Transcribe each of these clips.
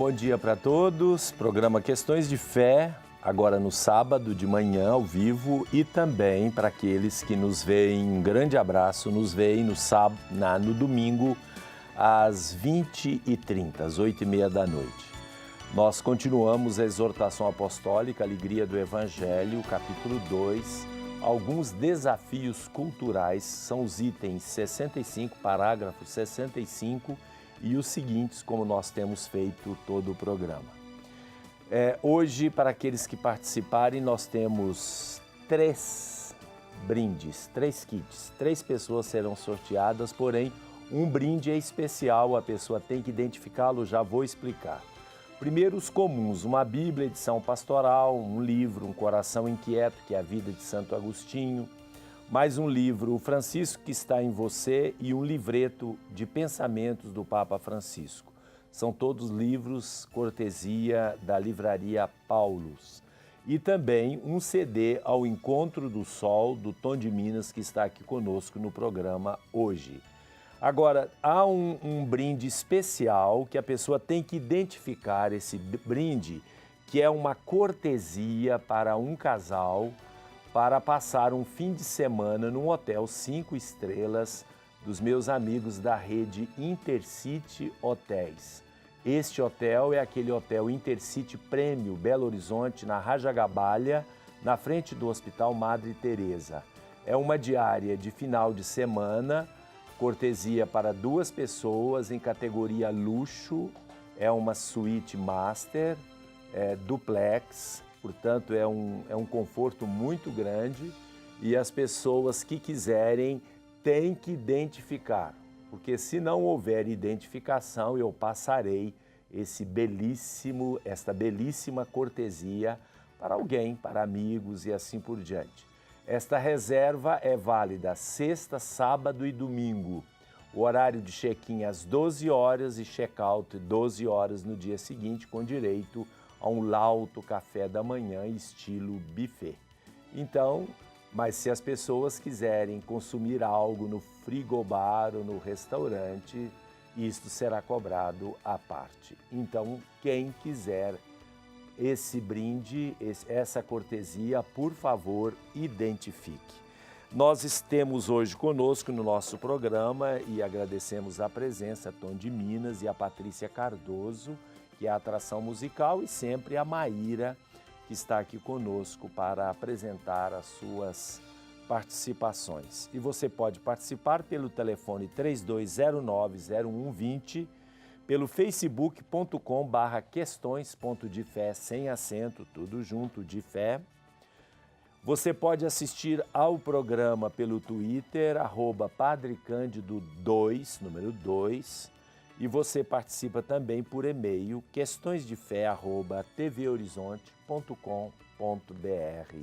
bom dia para todos. Programa Questões de Fé, agora no sábado de manhã, ao vivo, e também para aqueles que nos veem, um grande abraço, nos veem no domingo, às 20h30, às 8h30 da noite. Nós continuamos a exortação apostólica, Alegria do Evangelho, capítulo 2. Alguns desafios culturais são os itens 65, parágrafo 65, e os seguintes, como nós temos feito todo o programa. Hoje, para aqueles que participarem, nós temos 3 brindes, 3 kits. 3 pessoas serão sorteadas, porém, um brinde é especial, a pessoa tem que identificá-lo, já vou explicar. Primeiro, os comuns, uma Bíblia, edição pastoral, um livro, Um Coração Inquieto, que é a vida de Santo Agostinho, mais um livro, O Francisco que está em você, e um livreto de pensamentos do Papa Francisco. São todos livros cortesia da livraria Paulus. E também um CD ao Encontro do Sol, do Tom de Minas, que está aqui conosco no programa hoje. Agora, há um brinde especial que a pessoa tem que identificar esse brinde, que é uma cortesia para um casal para passar um fim de semana num hotel 5 estrelas dos meus amigos da rede Intercity Hotéis. Este hotel é aquele hotel Intercity Prêmio Belo Horizonte, na Rajagabalha, na frente do Hospital Madre Teresa. É uma diária de final de semana, cortesia para 2 pessoas em categoria luxo, é uma suíte master, duplex, portanto é um conforto muito grande, e as pessoas que quiserem têm que identificar, porque se não houver identificação eu passarei esta belíssima cortesia para alguém, para amigos e assim por diante. Esta reserva é válida sexta, sábado e domingo. O horário de check-in às 12 horas e check-out 12 horas no dia seguinte, com direito a um lauto café da manhã estilo buffet. Então, mas se as pessoas quiserem consumir algo no frigobar ou no restaurante, isto será cobrado à parte. Então, quem quiser esse brinde, essa cortesia, por favor, identifique. Nós temos hoje conosco no nosso programa, e agradecemos a presença, a Tom de Minas e a Patrícia Cardoso, que é a atração musical, e sempre a Maíra, que está aqui conosco para apresentar as suas participações. E você pode participar pelo telefone 3209-0120, pelo facebook.com/questões.defé, sem acento, tudo junto, de fé. Você pode assistir ao programa pelo Twitter, @padrecândido2, número 2, e você participa também por e-mail, questõesdefé@tvhorizonte.com.br.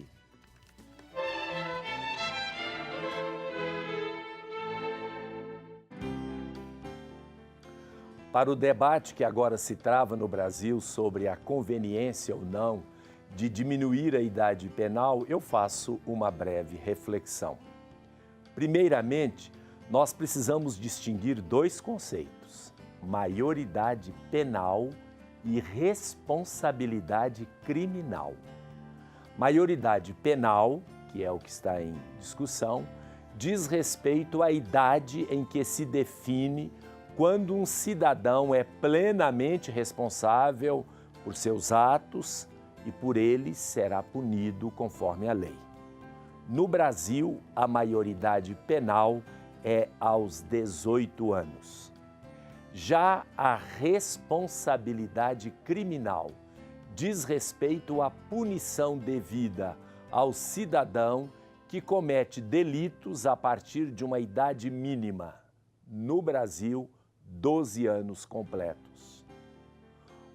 Para o debate que agora se trava no Brasil sobre a conveniência ou não de diminuir a idade penal, eu faço uma breve reflexão. Primeiramente, nós precisamos distinguir 2 conceitos: maioridade penal e responsabilidade criminal. Maioridade penal, que é o que está em discussão, diz respeito à idade em que se define quando um cidadão é plenamente responsável por seus atos e por eles será punido conforme a lei. No Brasil, a maioridade penal é aos 18 anos. Já a responsabilidade criminal diz respeito à punição devida ao cidadão que comete delitos a partir de uma idade mínima. No Brasil, 12 anos completos.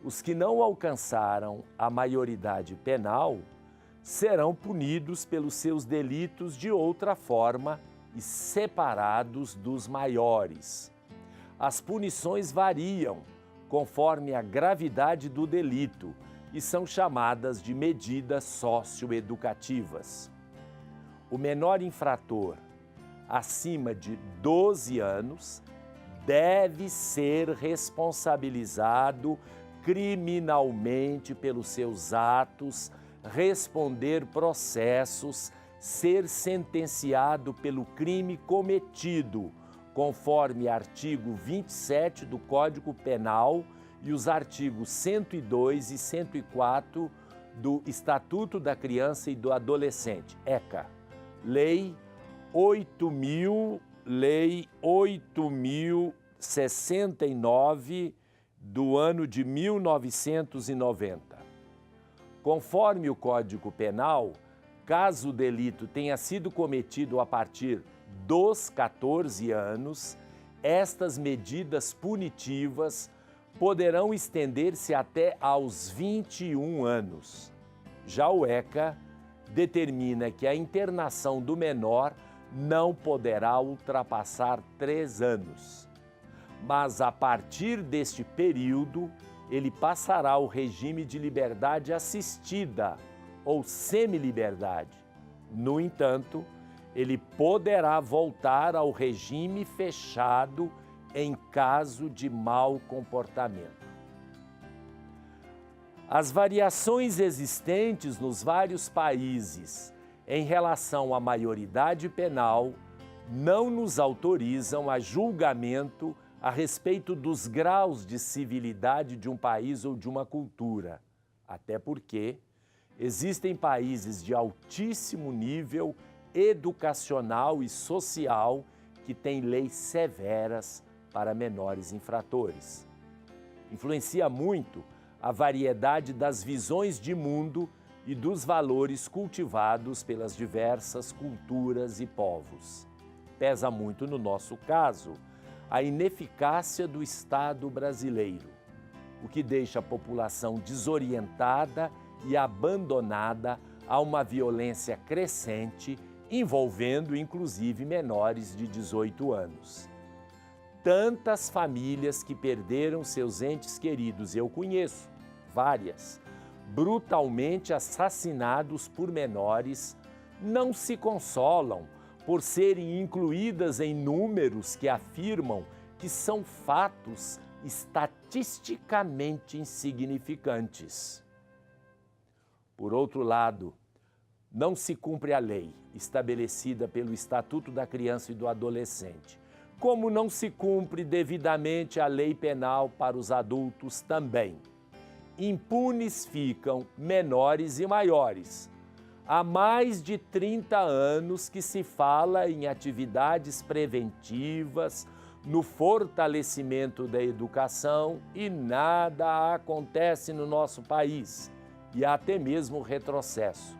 Os que não alcançaram a maioridade penal serão punidos pelos seus delitos de outra forma e separados dos maiores. As punições variam conforme a gravidade do delito e são chamadas de medidas socioeducativas. O menor infrator, acima de 12 anos, deve ser responsabilizado criminalmente pelos seus atos, responder processos, ser sentenciado pelo crime cometido, conforme artigo 27 do Código Penal e os artigos 102 e 104 do Estatuto da Criança e do Adolescente, ECA, Lei 8.069 do ano de 1990. Conforme o Código Penal, caso o delito tenha sido cometido a partir dos 14 anos, estas medidas punitivas poderão estender-se até aos 21 anos. Já o ECA determina que a internação do menor não poderá ultrapassar 3 anos. Mas a partir deste período, ele passará ao regime de liberdade assistida ou semiliberdade. No entanto, ele poderá voltar ao regime fechado em caso de mau comportamento. As variações existentes nos vários países em relação à maioridade penal não nos autorizam a julgamento a respeito dos graus de civilidade de um país ou de uma cultura, até porque existem países de altíssimo nível educacional e social que têm leis severas para menores infratores. Influencia muito a variedade das visões de mundo e dos valores cultivados pelas diversas culturas e povos. Pesa muito no nosso caso a ineficácia do Estado brasileiro, o que deixa a população desorientada e abandonada a uma violência crescente, envolvendo inclusive menores de 18 anos. Tantas famílias que perderam seus entes queridos, eu conheço várias, brutalmente assassinados por menores, não se consolam por serem incluídas em números que afirmam que são fatos estatisticamente insignificantes. Por outro lado, não se cumpre a lei estabelecida pelo Estatuto da Criança e do Adolescente, como não se cumpre devidamente a lei penal para os adultos também. Impunes ficam menores e maiores. Há mais de 30 anos que se fala em atividades preventivas, no fortalecimento da educação e nada acontece no nosso país, e há até mesmo retrocesso.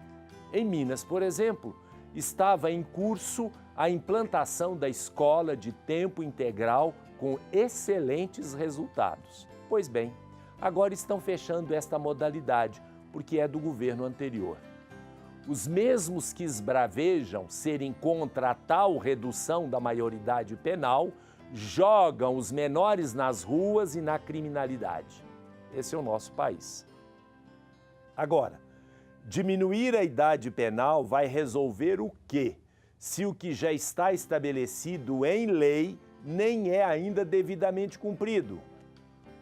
Em Minas, por exemplo, estava em curso a implantação da escola de tempo integral com excelentes resultados. Pois bem, agora estão fechando esta modalidade, porque é do governo anterior. Os mesmos que esbravejam serem contra a tal redução da maioridade penal jogam os menores nas ruas e na criminalidade. Esse é o nosso país. Agora, diminuir a idade penal vai resolver o quê? Se o que já está estabelecido em lei nem é ainda devidamente cumprido.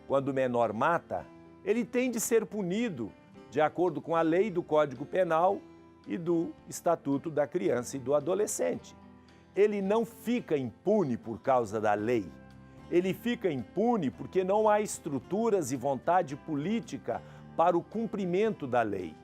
Quando o menor mata, ele tem de ser punido de acordo com a lei do Código Penal e do Estatuto da Criança e do Adolescente. Ele não fica impune por causa da lei. Ele fica impune porque não há estruturas e vontade política para o cumprimento da lei.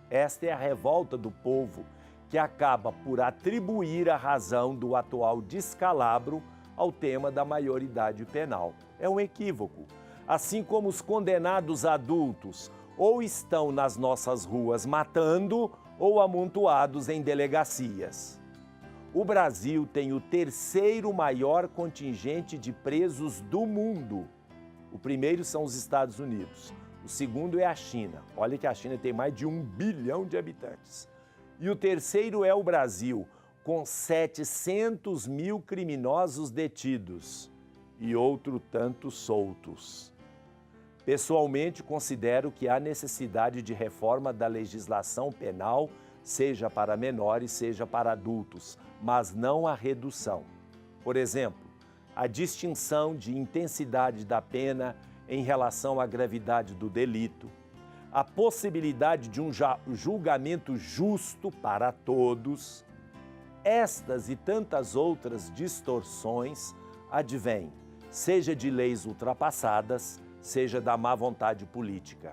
Esta é a revolta do povo que acaba por atribuir a razão do atual descalabro ao tema da maioridade penal. É um equívoco. Assim como os condenados adultos ou estão nas nossas ruas matando ou amontoados em delegacias. O Brasil tem o terceiro maior contingente de presos do mundo. O primeiro são os Estados Unidos. O segundo é a China. Olha que a China tem mais de 1 bilhão de habitantes. E o terceiro é o Brasil, com 700 mil criminosos detidos e outro tanto soltos. Pessoalmente, considero que há necessidade de reforma da legislação penal, seja para menores, seja para adultos, mas não a redução. Por exemplo, a distinção de intensidade da pena em relação à gravidade do delito, a possibilidade de um julgamento justo para todos, estas e tantas outras distorções advêm, seja de leis ultrapassadas, seja da má vontade política.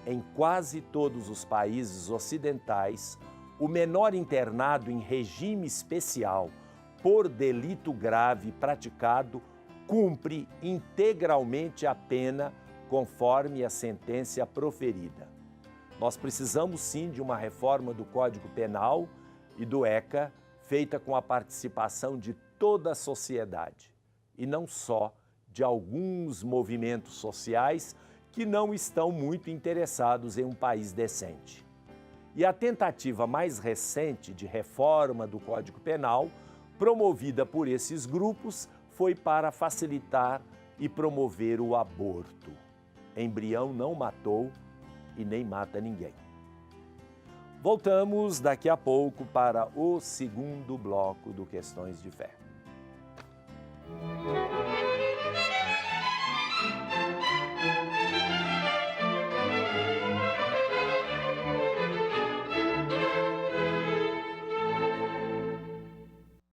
Em quase todos os países ocidentais, o menor internado em regime especial por delito grave praticado cumpre integralmente a pena conforme a sentença proferida. Nós precisamos sim de uma reforma do Código Penal e do ECA feita com a participação de toda a sociedade e não só de alguns movimentos sociais que não estão muito interessados em um país decente. E a tentativa mais recente de reforma do Código Penal, promovida por esses grupos, foi para facilitar e promover o aborto. Embrião não matou e nem mata ninguém. Voltamos daqui a pouco para o segundo bloco do Questões de Fé.